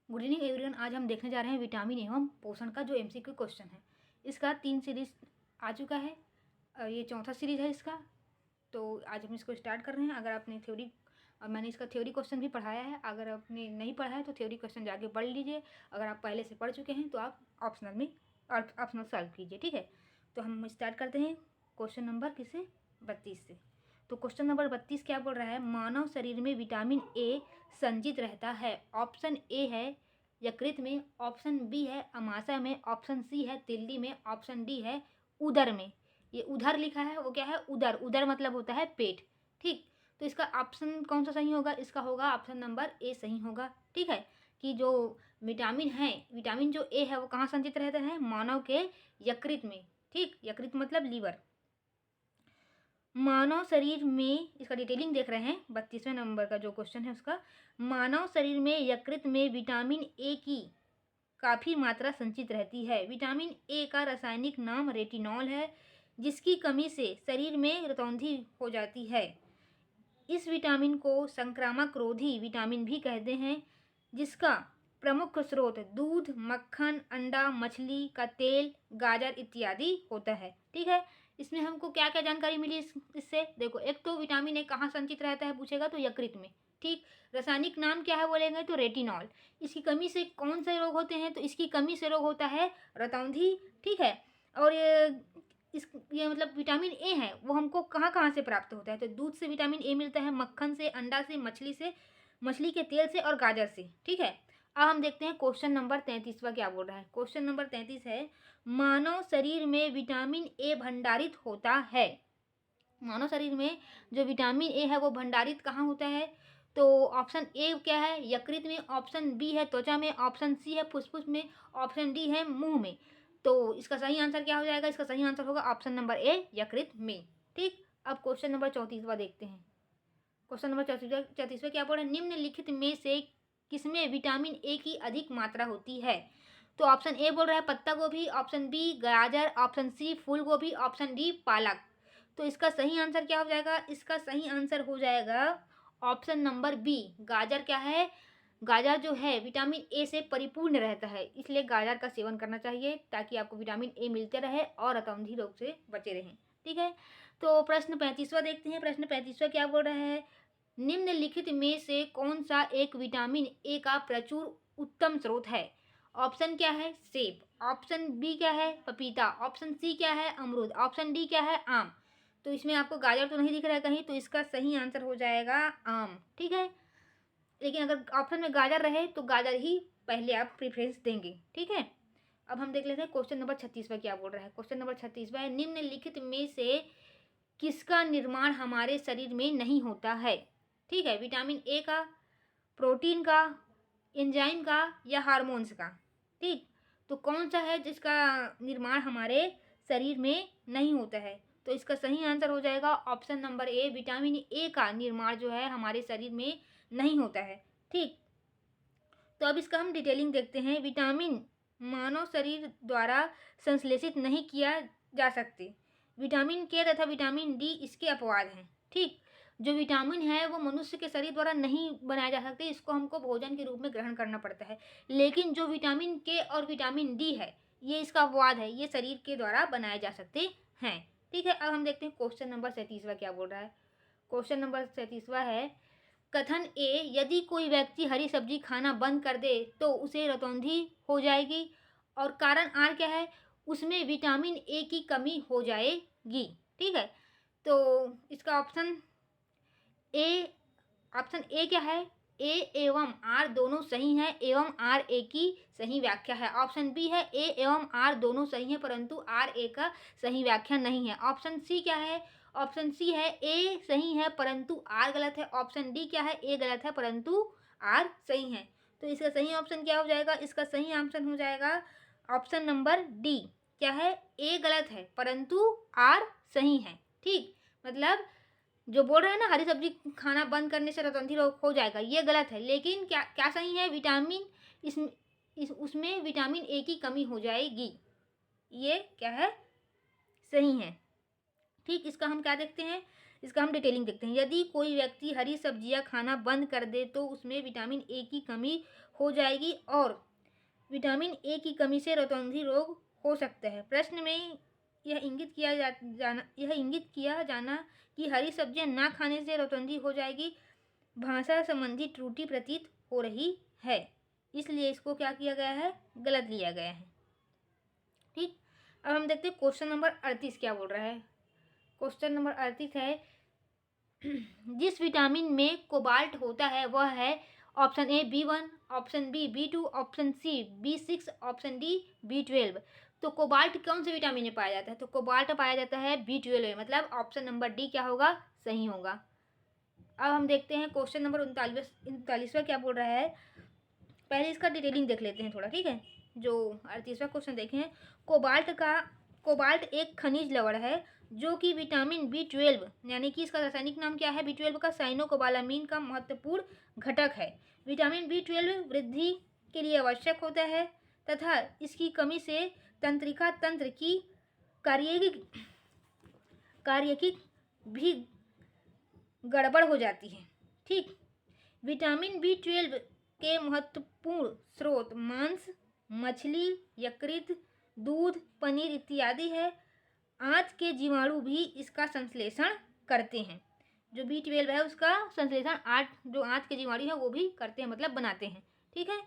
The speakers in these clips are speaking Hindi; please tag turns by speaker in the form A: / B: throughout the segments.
A: Good evening everyone. आज हम देखने जा रहे हैं विटामिन एवं पोषण का जो एमसीक्यू क्वेश्चन है। इसका 3 सीरीज आ चुका है, ये चौथा सीरीज है इसका। तो आज हम इसको स्टार्ट कर रहे हैं। अगर आपने थ्योरी, मैंने इसका थ्योरी क्वेश्चन भी पढ़ाया है, अगर आपने नहीं पढ़ा है तो थ्योरी क्वेश्चन जाके पढ़ लीजिए। अगर आप पहले से पढ़ चुके हैं तो आप ऑप्शनल सॉल्व कीजिए, ठीक है। तो हम स्टार्ट करते हैं क्वेश्चन नंबर 32 से। तो क्वेश्चन नंबर 32 क्या बोल रहा है? मानव शरीर में विटामिन ए संचित रहता है। ऑप्शन ए है यकृत में, ऑप्शन बी है अमाशय में, ऑप्शन सी है तिल्ली में, ऑप्शन डी है उदर में। ये उधर लिखा है, वो क्या है? उदर। उदर मतलब होता है पेट, ठीक। तो इसका ऑप्शन कौन सा सही होगा? इसका होगा ऑप्शन नंबर ए सही होगा, ठीक है। कि जो विटामिन है, विटामिन जो ए है वो कहाँ संचित रहता है? मानव के यकृत में, ठीक। यकृत मतलब लीवर। मानव शरीर में, इसका डिटेलिंग देख रहे हैं 32वें नंबर का जो क्वेश्चन है उसका। मानव शरीर में यकृत में विटामिन ए की काफ़ी मात्रा संचित रहती है। विटामिन ए का रासायनिक नाम रेटिनॉल है, जिसकी कमी से शरीर में रतौंधी हो जाती है। इस विटामिन को संक्रामक रोधी विटामिन भी कहते हैं, जिसका प्रमुख स्रोत दूध, मक्खन, अंडा, मछली का तेल, गाजर इत्यादि होता है, ठीक है। इसमें हमको क्या क्या जानकारी मिली इससे? देखो, एक तो विटामिन ए कहाँ संचित रहता है पूछेगा तो यकृत में, ठीक। रासायनिक नाम क्या है बोलेंगे तो रेटिनॉल। इसकी कमी से कौन से रोग होते हैं? तो इसकी कमी से रोग होता है रतौंधी, ठीक है। और ये मतलब विटामिन ए है वो हमको कहाँ कहाँ से प्राप्त होता है? तो दूध से विटामिन ए मिलता है, मक्खन से, अंडा से, मछली के तेल से और गाजर से, ठीक है। अब हम देखते हैं क्वेश्चन नंबर 33वां क्या बोल रहा है। क्वेश्चन नंबर 33 है, मानव शरीर में विटामिन ए भंडारित होता है। मानव शरीर में जो विटामिन ए है वो भंडारित कहाँ होता है? तो ऑप्शन ए क्या है? यकृत में, ऑप्शन बी है त्वचा में, ऑप्शन सी है फुसफुस में, ऑप्शन डी है मुंह में। तो इसका सही आंसर क्या हो जाएगा? इसका सही आंसर होगा ऑप्शन नंबर ए यकृत में, ठीक। अब क्वेश्चन नंबर 34वां देखते हैं। क्वेश्चन नंबर 34वां क्या बोल रहा है? निम्नलिखित में से किसमें विटामिन ए की अधिक मात्रा होती है? तो ऑप्शन ए बोल रहा है पत्ता गोभी, ऑप्शन बी गाजर, ऑप्शन सी फूल गोभी, ऑप्शन डी पालक। तो इसका सही आंसर क्या हो जाएगा? इसका सही आंसर हो जाएगा ऑप्शन नंबर बी गाजर। क्या है? गाजर जो है विटामिन ए से परिपूर्ण रहता है, इसलिए गाजर का सेवन करना चाहिए ताकि आपको विटामिन ए मिलते रहे और रतौंधी रोग से बचे रहें, ठीक है। तो प्रश्न 35वां देखते हैं। प्रश्न 35वां क्या बोल रहा है? निम्नलिखित में से कौन सा एक विटामिन ए का प्रचुर उत्तम स्रोत है? ऑप्शन क्या है? सेब, ऑप्शन बी क्या है? पपीता, ऑप्शन सी क्या है? अमरूद, ऑप्शन डी क्या है? आम। तो इसमें आपको गाजर तो नहीं दिख रहा है कहीं, तो इसका सही आंसर हो जाएगा आम, ठीक है। लेकिन अगर ऑप्शन में गाजर रहे तो गाजर ही पहले आप प्रेफरेंस देंगे, ठीक है। अब हम देख लेते हैं क्वेश्चन नंबर 36वां क्या बोल रहा है। क्वेश्चन नंबर 36वां है, निम्नलिखित में से किसका निर्माण हमारे शरीर में नहीं होता है? ठीक है, विटामिन ए का, प्रोटीन का, एंजाइम का या हार्मोन्स का, ठीक। तो कौन सा है जिसका निर्माण हमारे शरीर में नहीं होता है? तो इसका सही आंसर हो जाएगा option number A vitamin A का निर्माण जो है हमारे शरीर में नहीं होता है, ठीक। तो अब इसका हम डिटेलिंग देखते हैं। विटामिन मानव शरीर द्वारा संश्लेषित नहीं किया जा सकते। विटामिन के तथा विटामिन डी इसके अपवाद हैं, ठीक। जो विटामिन है वो मनुष्य के शरीर द्वारा नहीं बनाए जा सकते, इसको हमको भोजन के रूप में ग्रहण करना पड़ता है। लेकिन जो विटामिन के और विटामिन डी है ये इसका अपवाद है, ये शरीर के द्वारा बनाए जा सकते हैं, ठीक है। अब हम देखते हैं क्वेश्चन नंबर 37वां क्या बोल रहा है। क्वेश्चन नंबर 37वां है, कथन ए, यदि कोई व्यक्ति हरी सब्जी खाना बंद कर दे तो उसे रतौंधी हो जाएगी। और कारण आर क्या है? उसमें विटामिन ए की कमी हो जाएगी, ठीक है। तो इसका ऑप्शन ए क्या है? ए एवं आर दोनों सही हैं एवं आर ए की सही व्याख्या है। ऑप्शन बी है ए एवं आर दोनों सही हैं परंतु आर ए का सही व्याख्या नहीं है। ऑप्शन सी क्या है? ऑप्शन सी है ए सही है परंतु आर गलत है। ऑप्शन डी क्या है? ए गलत है परंतु आर सही है। तो इसका सही ऑप्शन क्या हो जाएगा? इसका सही ऑप्शन हो जाएगा ऑप्शन नंबर डी। क्या है? ए गलत है परंतु आर सही है, ठीक। मतलब जो बोल रहे हैं ना हरी सब्जी खाना बंद करने से रतौंधी रोग हो जाएगा, ये गलत है। लेकिन क्या क्या सही है? विटामिन उसमें विटामिन ए की कमी हो जाएगी, ये क्या है? सही है, ठीक। इसका हम क्या देखते हैं? इसका हम डिटेलिंग देखते हैं। यदि कोई व्यक्ति हरी सब्जियां खाना बंद कर दे तो उसमें विटामिन ए की कमी हो जाएगी और विटामिन ए की कमी से रतौंधी रोग हो सकता है। प्रश्न में यह इंगित किया जाना कि हरी सब्जियां ना खाने से रतौंधी हो जाएगी भाषा संबंधी त्रुटि प्रतीत हो रही है, इसलिए इसको क्या किया गया है, गलत लिया गया है। ठीक, अब हम देखते हैं क्वेश्चन नंबर 38 क्या बोल रहा है। क्वेश्चन नंबर 38 है जिस विटामिन में कोबाल्ट होता है वह है option A B1, option B B2, option C B6, option D B12। तो कोबाल्ट कौन से विटामिन में पाया जाता है, तो कोबाल्ट पाया जाता है B12 में, मतलब ऑप्शन नंबर डी क्या होगा, सही होगा। अब हम देखते हैं क्वेश्चन नंबर 39वां क्या बोल रहा है। पहले इसका डिटेलिंग देख लेते हैं थोड़ा, ठीक है। जो 38वां क्वेश्चन देखे हैं, कोबाल्ट एक खनिज लवण है जो कि विटामिन B12 यानी कि इसका रासायनिक नाम क्या है, B12 का साइनोकोबालामीन का महत्वपूर्ण घटक है। विटामिन B12 वृद्धि के लिए आवश्यक होता है तथा इसकी कमी से तंत्रिका तंत्र की कार्यकी भी गड़बड़ हो जाती है। ठीक, विटामिन B12 के महत्वपूर्ण स्रोत मांस, मछली, यकृत, दूध, पनीर इत्यादि है। आंत के जीवाणु भी इसका संश्लेषण करते हैं। जो B12 है उसका संश्लेषण जो आंत के जीवाणु है वो भी करते हैं, मतलब बनाते हैं। ठीक है,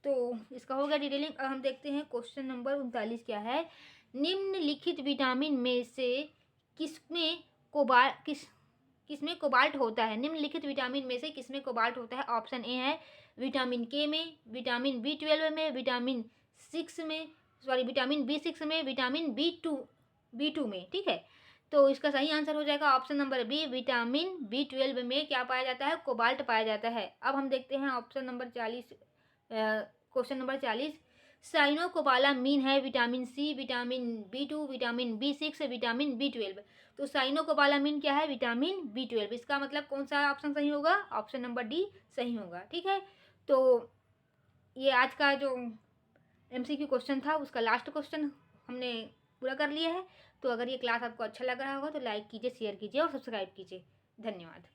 A: तो इसका हो गया डिटेलिंग। अब हम देखते हैं क्वेश्चन नंबर 39 क्या है। निम्नलिखित विटामिन में से किसमें कोबाल्ट होता है। निम्नलिखित विटामिन में से किसमें कोबाल्ट होता है। ऑप्शन ए है विटामिन के में, विटामिन B12 में, विटामिन B6 में, विटामिन B2 में। ठीक है, तो इसका सही आंसर हो जाएगा option number B, vitamin B12 में क्या पाया जाता है, कोबाल्ट पाया जाता है। अब हम देखते हैं option number 40, question number 40। Cyanocobalamin है vitamin C, vitamin B2, vitamin B6, vitamin B12। तो साइनोकोबालामीन क्या है, विटामिन B12। इसका मतलब कौन सा ऑप्शन सही होगा, ऑप्शन नंबर डी सही होगा। ठीक है, तो ये आज का जो MCQ क्वेश्चन था उसका लास्ट क्वेश्चन हमने पूरा कर लिया है। तो अगर ये क्लास आपको अच्छा लग रहा होगा तो लाइक कीजिए, शेयर कीजिए और सब्सक्राइब कीजिए। धन्यवाद।